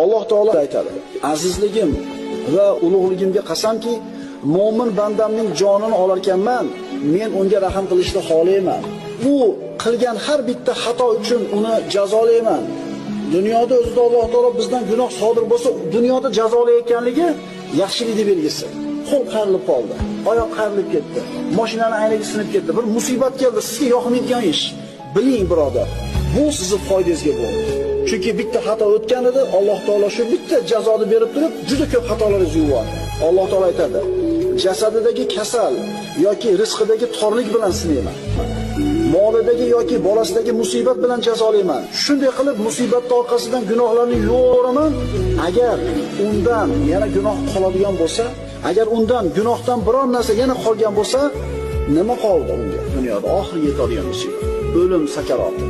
Alloh taolo aytadi: "Azizligim va ulug'ligimga qasamki, mo'min bandamning jonini olar ekanman, men unga rahim qilishni xohlayman. U qilgan har bitta xato uchun uni jazolayman." Dunyoda o'zida Alloh taolo bizdan gunoh sodir bo'lsa, dunyoda jazolayotganligi yaxshilikning belgisi. Qo'l qayrilib qoldi, oyoq qayrilib ketdi, mashinani aynagi sinib ketdi, bir musibat keldi, sizga yoqmaydigan ish. Biling birodar, bu sizning foydangizga bo'ldi. Chunki bitta xato o'tgan edi, Alloh taolo shu bitta jazoni berib turib, juda ko'p xatolaringizni yuvadi. Alloh taolo aytadi: "Jasadidagi kasal yoki rizqidagi torlik bilan sinayman. Molidagi yoki bolasidagi musibat bilan jazolayman. Shunday qilib musibat orqasidan gunohlarni yuvaraman. Agar undan yana gunoh qoladigan bo'lsa, agar undan gunohdan biror narsa yana qolgan bo'lsa, nima qoldi unga? Dunyoda oxiriga yetadigan musibat, o'lim sakaroti.